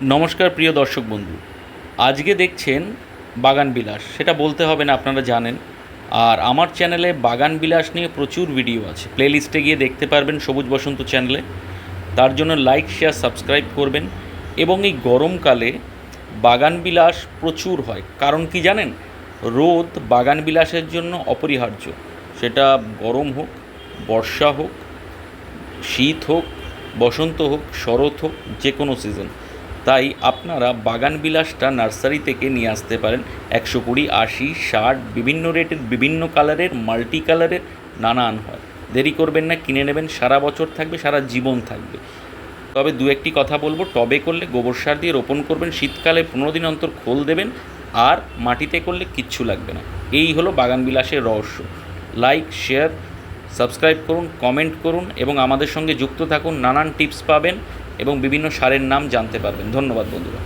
নমস্কার প্রিয় দর্শক বন্ধু। আজকে দেখছেন বাগান বিলাস, সেটা বলতে হবে না, আপনারা জানেন। আর আমার চ্যানেলে বাগান বিলাস নিয়ে প্রচুর ভিডিও আছে, প্লেলিস্টে গিয়ে দেখতে পারবেন সবুজ বসন্ত চ্যানেলে। তার জন্য লাইক শেয়ার সাবস্ক্রাইব করবেন। এবং এই গরমকালে বাগান বিলাস প্রচুর হয়, কারণ কি জানেন? রোদ বাগান বিলাসের জন্য অপরিহার্য। সেটা গরম হোক, বর্ষা হোক, শীত হোক, বসন্ত হোক, শরৎ হোক, যে কোনো সিজন। তাই আপনারা বাগান বিলাসটা নার্সারি থেকে নিয়ে আসতে পারেন। 120, 80, 60 বিভিন্ন রেটের, বিভিন্ন কালারের, মাল্টি কালারের, নানান হয়। দেরি করবেন না, কিনে নেবেন। সারা বছর থাকবে, সারা জীবন থাকবে। তবে দু একটি কথা বলবো, টবে করলে গোবর সার দিয়ে রোপণ করবেন। শীতকালে 15 দিন অন্তর খোল দেবেন। আর মাটিতে করলে কিচ্ছু লাগবে না। এই হলো বাগান বিলাসের রহস্য। লাইক শেয়ার সাবস্ক্রাইব করুন, কমেন্ট করুন এবং আমাদের সঙ্গে যুক্ত থাকুন। নানান টিপস পাবেন এবং বিভিন্ন সারের নাম জানতে পারবেন। ধন্যবাদ বন্ধুরা।